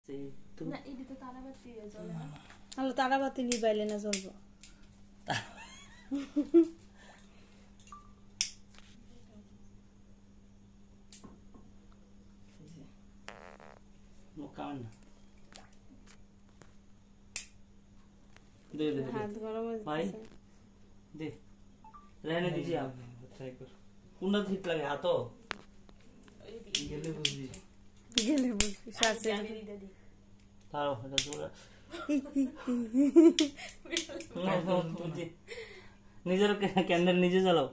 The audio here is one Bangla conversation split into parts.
না এডি তো তারাবাতি জ্বলে না আলো তারাবাতি নিবাইলে না জ্বলবো मुकान दे दे हाथ गरम हो भाई दे रहने दीजिए आप ट्राई कर कुंडा ठीक लगे हाथों गेले बुझी शासे तारो এটা জোড়া নিজের ক্যান্ডেল নিজে জ্বালাও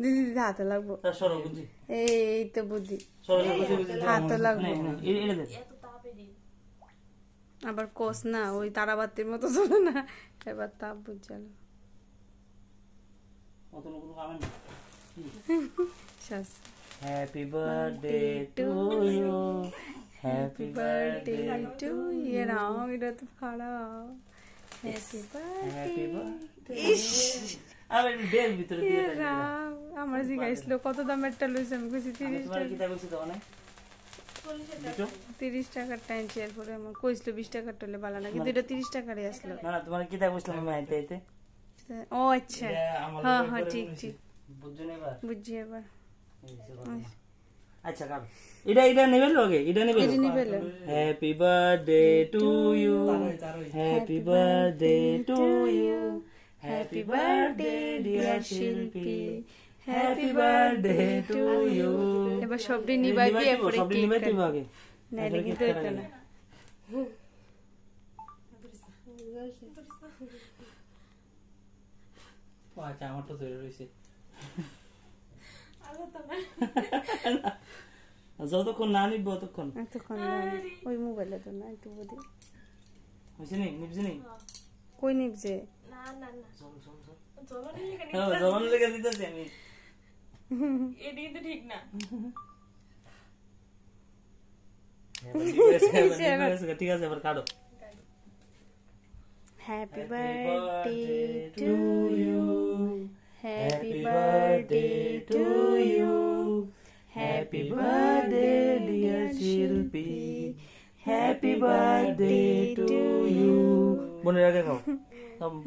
দিদি হাত লাগবো সরো বুঝি এই তো বুদ্ধি সরো বুঝি হাত লাগবো এটা দে এত তাপে দি আবার কোস না ওই তারাবাতির মতো জ্বলে না এবার তাপ বুঝালো অত লোক কামেন শাস happy birthday to you happy birthday to you নাও এটা তো খারাপ হ্যাপি বার্থডে ইস আরে ডেল ভিতরে দিয়ে দাও আমার জিগাইছিল কত দামেরটা লইছে আমি কইছি 30 তোমার কি টাকা কইছো না 30 টাকার টাইম শেয়ার করে আমার কইছিল 20 টাকার টলে বালা না কিন্তু এটা 30 টাকারই আসলো না না তোমার কি টাকা কইছিলাম আমি আইতে আইতে ও আচ্ছা হ্যাঁ হ্যাঁ ঠিক ঠিক বুঝছো না এবার বুঝছি এবার আচ্ছা কাট এটা নেবে লগে এটা নেবে happy birthday to you happy birthday to you happy birthday dear Shilpi happy birthday to you এবার সবটি নিবাইবি এরপরে সবটি নিবাইতে আগে নাইলে কিন্তু হতো না আচ্ছা আমার তো তৈরি রয়েছে যতক্ষণ না নিব ততক্ষণ এতক্ষণ ওই মোবাইলে তো না একটু বুঝি হইছে নি নিবছে নি কই নিবছে না না না চল চল চল জ্বলনি লেগে নি হ্যাঁ জবান লেগে দিতেছি আমি এডি কিন্তু ঠিক না ঠিক আছে এবার কাটো happy birthday to you happy birthday to you happy birthday dear Shilpi happy birthday to you বোনের আগে খাও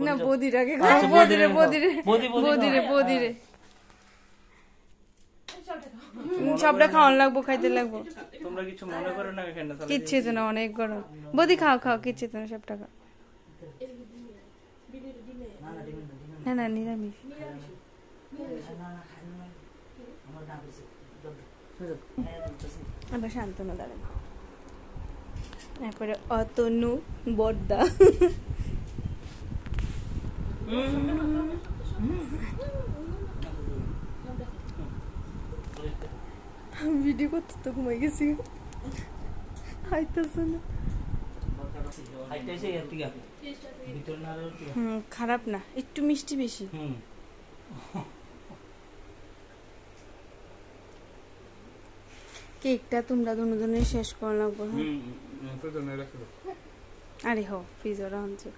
না বদির আগে খাও বদিরে বদিরে বদিরে বদিরে সবটা খাওয়ান লাগবো খাইতে লাগবো তোমরা কিছু মনে করো না এখানে তাহলে কিচ্ছু তো না অনেক গরম বদি খাও খাও কিচ্ছু তো না সবটা খাও না না নিরামিষ আবার শান্তনু দাঁড়ান তারপরে অতনু বড়দা ভিডিও করতে তো ঘুমাই গেছি আইতেছে না খারাপ না একটু মিষ্টি বেশি কেকটা তোমরা দুজনে শেষ করে লাগবো আরে হো ফ্রিজে রাখছো